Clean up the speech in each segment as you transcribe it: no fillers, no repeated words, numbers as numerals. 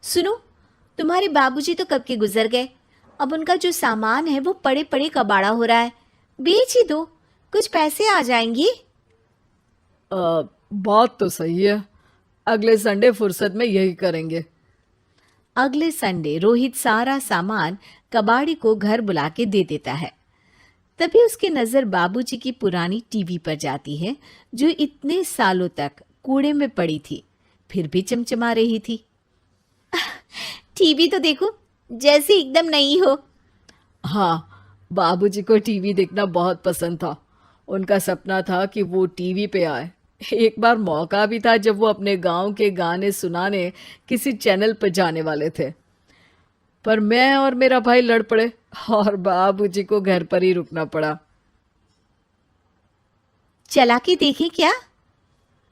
सुनो, तुम्हारे बाबूजी तो कब के गुजर गए। अब उनका जो सामान है वो पड़े पड़े कबाड़ा हो रहा है। बेच ही दो, कुछ पैसे आ जाएंगी। बात तो सही है। अगले संडे फुर्सत में यही करेंगे। अगले संडे रोहित सारा सामान कबाड़ी को घर बुला के दे देता है। तभी उसकी नजर बाबूजी की पुरानी टीवी पर जाती है, जो इतने सालों तक कूड़े में पड़ी थी, फिर भी चमचमा रही थी। टीवी तो देखो, जैसे एकदम नई हो। हाँ, बाबूजी को टीवी देखना बहुत पसंद था। उनका सपना था कि वो टीवी पे आए। एक बार मौका भी था जब वो अपने गांव के गाने सुनाने किसी चैनल पर जाने वाले थे, पर मैं और मेरा भाई लड़ पड़े और बाबूजी को घर पर ही रुकना पड़ा। चला के देखें क्या?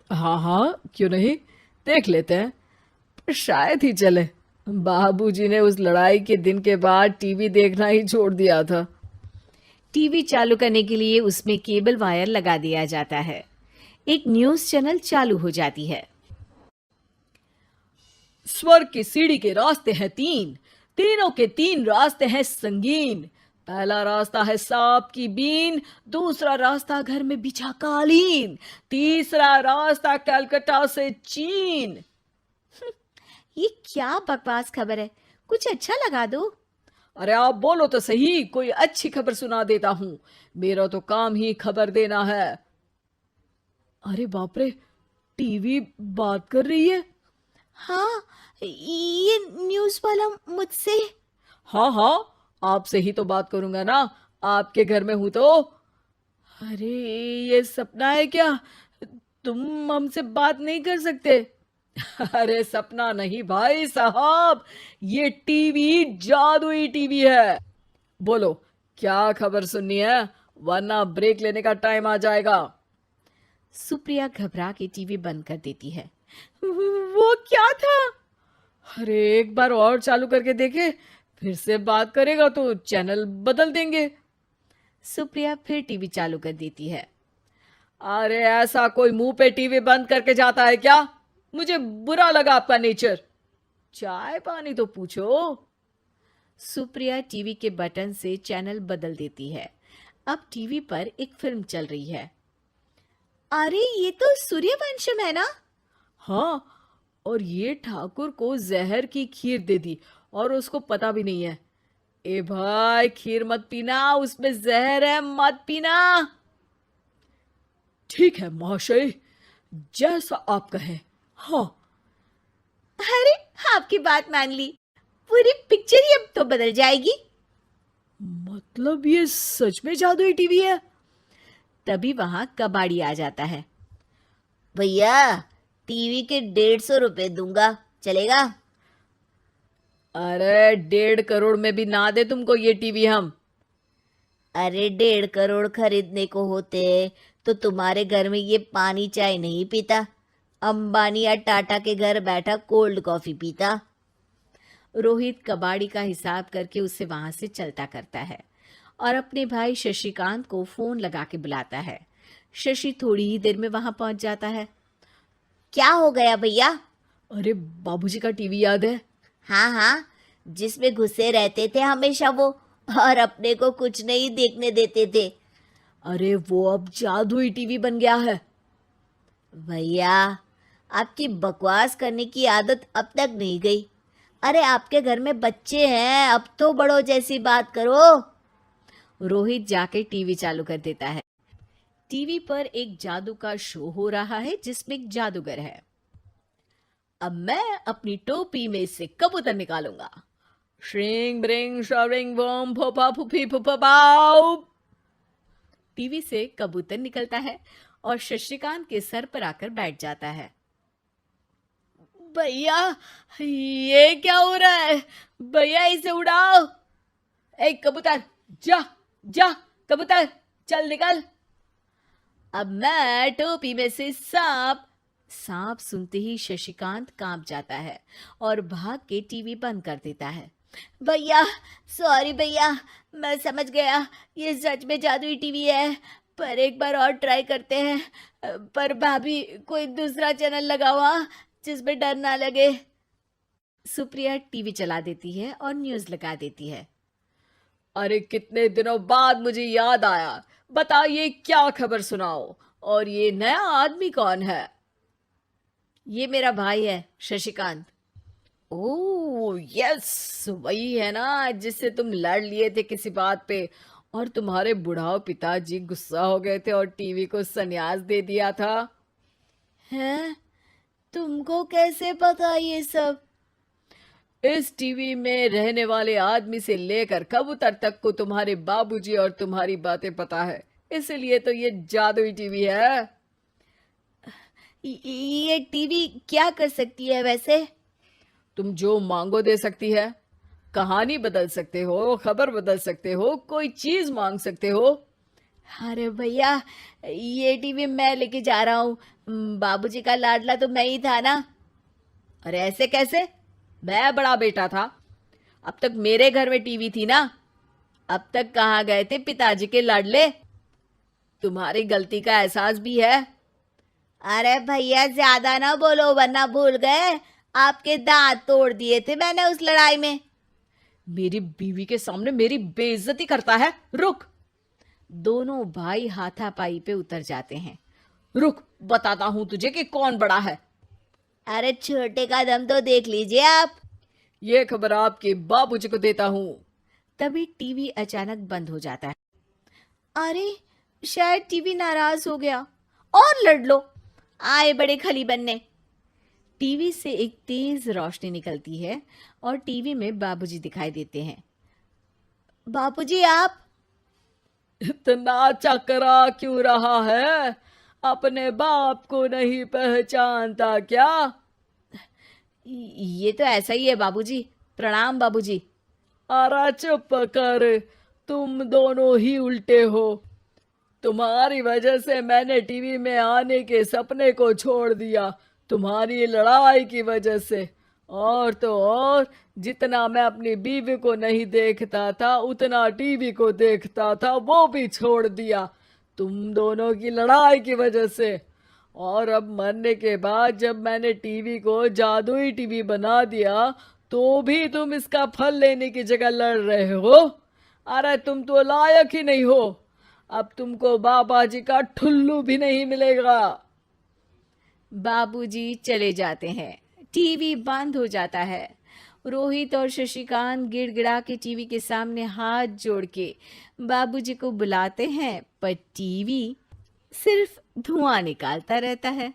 हाँ हाँ, क्यों नहीं, देख लेते हैं। पर शायद ही चले। बाबूजी ने उस लड़ाई के दिन के बाद टीवी देखना ही छोड़ दिया था। टीवी चालू करने के लिए उसमें केबल वायर लगा दिया जाता है। एक न्यूज़ चैनल चालू हो जाती है। स्वर्ग की सीढ़ी के रास्ते हैं तीन, तीनों के तीन रास्ते हैं संगीन। पहला रास्ता है सांप की बीन, दूसरा रास्ता घर में बिछा कालीन, तीसरा रास्ता कलकत्ता से चीन। ये क्या बकवास खबर है, कुछ अच्छा लगा दो। अरे आप बोलो तो सही, कोई अच्छी खबर सुना देता हूं। मेरा तो काम ही खबर देना है। अरे बाप रे, टीवी बात कर रही है। हाँ, ये न्यूज़ वाला मुझसे। हाँ हाँ, आपसे ही तो बात करूंगा ना, आपके घर में हूं तो। अरे, ये सपना है क्या? तुम हमसे बात नहीं कर सकते? अरे सपना नहीं भाई साहब, ये टीवी जादुई टीवी है। बोलो, क्या खबर सुननी है, वरना ब्रेक लेने का टाइम आ जाएगा। सुप्रिया घबरा के टीवी बंद कर देती है। वो क्या था? अरे एक बार और चालू करके देखे, फिर से बात करेगा तो चैनल बदल देंगे। सुप्रिया फिर टीवी चालू कर देती है। अरे ऐसा कोई मुंह पे टीवी बंद करके जाता है क्या? मुझे बुरा लगा आपका नेचर। चाय पानी तो पूछो। सुप्रिया टीवी के बटन से चैनल बदल देती है। अब टीवी पर एक फिल्म चल रही है। अरे, ये तो सूर्यवंशम है ना? हाँ, और ये ठाकुर को जहर की खीर दे दी और उसको पता भी नहीं है। ए भाई, खीर मत पीना, उसमें जहर है, मत पीना। ठीक है महाशय, जैसा आप कहें। हाँ। अरे, आपकी बात मान ली, पूरी पिक्चर ही अब तो बदल जाएगी। मतलब ये सच में जादुई टीवी है? तभी वहां कबाड़ी आ जाता है। भैया, टीवी के 150 रुपए दूंगा, चलेगा? अरे 1.5 करोड़ में भी ना दे तुमको ये टीवी हम। अरे, 1.5 करोड़ खरीदने को होते तो तुम्हारे घर में ये पानी चाय नहीं पीता, अंबानी या टाटा के घर बैठा कोल्ड कॉफी पीता। रोहित कबाड़ी का हिसाब करके उसे वहां से चलता करता है और अपने भाई शशिकांत को फोन लगा के बुलाता है। शशि थोड़ी ही देर में वहां पहुंच जाता है। क्या हो गया भैया? अरे बाबूजी का टीवी याद है? हाँ हाँ, जिसमें घुसे रहते थे हमेशा वो, और अपने को कुछ नहीं देखने देते थे। अरे वो अब जादुई टीवी बन गया है। भैया, आपकी बकवास करने की आदत अब तक नहीं गई। अरे, आपके घर में बच्चे हैं, अब तो बड़ों जैसी बात करो। रोहित जाके टीवी चालू कर देता है। टीवी पर एक जादू का शो हो रहा है जिसमें एक जादूगर है। अब मैं अपनी टोपी में से कबूतर निकालूंगा। श्रिंग ब्रिंग शरिंग बम फोपा फुफी फुफा पाउ। टीवी से कबूतर निकलता है और शशिकांत के सर पर आकर बैठ जाता है। भैया, ये क्या हो रहा है? भैया इसे उड़ाओ। ए कबूतर, जा जा, कबूतर चल निकल। अब मैं टोपी में से सांप। सांप सुनते ही शशिकांत कांप जाता है और भाग के टीवी बंद कर देता है। भैया, सॉरी भैया, मैं समझ गया ये सच में जादुई टीवी है, पर एक बार और ट्राई करते हैं। पर भाभी, कोई दूसरा चैनल लगाओ हाँ, जिसमें डर ना लगे। सुप्रिया टीवी चला देती है और न्यूज़ लगा देती है। अरे कितने दिनों बाद मुझे याद आया। बताइए क्या खबर सुनाओ। और ये नया आदमी कौन है? ये मेरा भाई है शशिकांत। ओह यस, वही है ना जिससे तुम लड़ लिए थे किसी बात पे और तुम्हारे बुढ़ाओ पिताजी गुस्सा हो गए थे और टीवी को संन्यास दे दिया था। हैं? तुमको कैसे पता ये सब? इस टीवी में रहने वाले आदमी से लेकर कबूतर तक को तुम्हारे बाबूजी और तुम्हारी बातें पता है, इसलिए तो ये जादुई टीवी है। ये टीवी क्या कर सकती है वैसे? तुम जो मांगो दे सकती है। कहानी बदल सकते हो, खबर बदल सकते हो, कोई चीज मांग सकते हो। अरे भैया, ये टीवी मैं लेके जा रहा हूँ। बाबूजी का लाडला तो मैं ही था ना। अरे ऐसे कैसे? मैं बड़ा बेटा था। अब तक मेरे घर में टीवी थी ना। अब तक कहाँ गए थे पिताजी के लाडले? तुम्हारी गलती का एहसास भी है। अरे भैया, ज्यादा ना बोलो वरना भूल गए आपके दांत तोड़ दिए थे मैंने उस लड़ाई में। मेरी बीवी के सामने मेरी बेइज्जती करता है। रुक। दोनों भाई हाथापाई पे उतर जाते हैं। रुक, बताता हूं तुझे कि कौन बड़ा है। अरे छोटे का दम तो देख लीजिए आप। ये खबर आपके बाबूजी को देता हूं। तभी टीवी अचानक बंद हो जाता है। अरे, शायद टीवी नाराज हो गया। और लड़ लो, आए बड़े खली बनने। टीवी से एक तेज रोशनी निकलती है और टीवी में बाबूजी दिखाई देते हैं। बाबूजी आप? इतना चकरा क्यों रहा है? अपने बाप को नहीं पहचानता क्या? ये तो ऐसा ही है बाबूजी। प्रणाम बाबूजी। अरे चुप कर, तुम दोनों ही उल्टे हो। तुम्हारी वजह से मैंने टीवी में आने के सपने को छोड़ दिया, तुम्हारी लड़ाई की वजह से। और तो और, जितना मैं अपनी बीवी को नहीं देखता था उतना टीवी को देखता था, वो भी छोड़ दिया तुम दोनों की लड़ाई की वजह से। और अब मरने के बाद जब मैंने टीवी को जादुई टीवी बना दिया तो भी तुम इसका फल लेने की जगह लड़ रहे हो। अरे तुम तो लायक ही नहीं हो। अब तुमको बाबा जी का ठुल्लू भी नहीं मिलेगा। बाबूजी चले जाते हैं। टीवी बंद हो जाता है। रोहित और शशिकांत गिड़गिड़ा के टीवी के सामने हाथ जोड़ के बाबूजी को बुलाते हैं, पर टीवी सिर्फ धुआं निकालता रहता है।